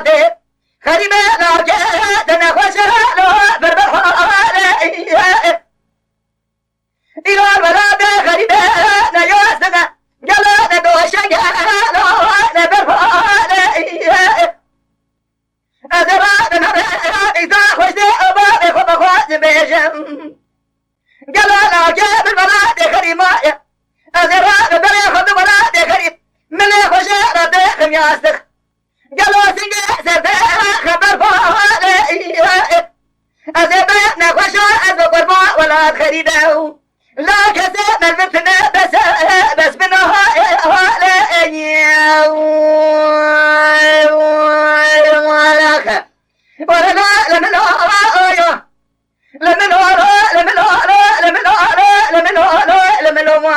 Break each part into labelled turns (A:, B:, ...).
A: بلاده خريمة ناجد نخوشها بربحالي إلى البلاد خريمة نيوسنا جلا ندوشا جلا بربحالي أزراد نرى إذا خوشت أبا بخوب خوش بيجم جلا ناجد البلاد خريمة أزراد بلي خود بلاد خريم ملي خوشة رد خمياسك جلو سنجي سبه خبر فالي أزبه نخوشة أزبه قربا ولا خريده لا كسب الفتنة بس منها ولا لا لمن هو لمن هو لمن هو لمن هو لمن هو لمن هو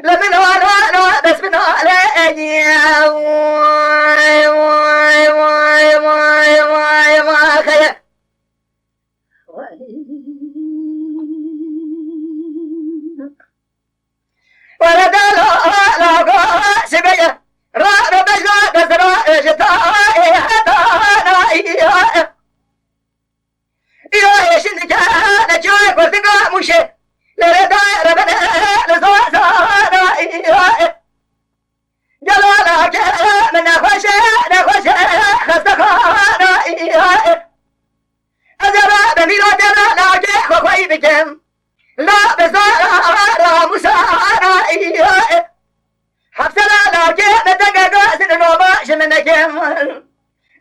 A: لمن هو بس من هو ولا دلو لا سبيه را بجلا بزرا جتاي هدانا يا شنك انا جاي برتقا مشي لردا ربنا لزوزانا جلالا من نخوش خستخانا أزرا بميلو دلا لاجي خوي بكم لا بزارا مسارا حفصلا لاجي مدقا سنوما شمنكم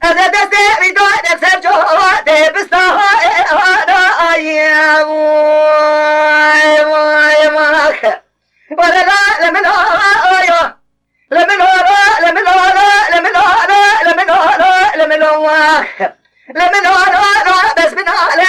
A: أنا دستي بيدو نفسر جواتي بستاها ولا لا لمن هو لمن هو لمن هو لمن هو لمن هو لمن هو لمن هو بس من على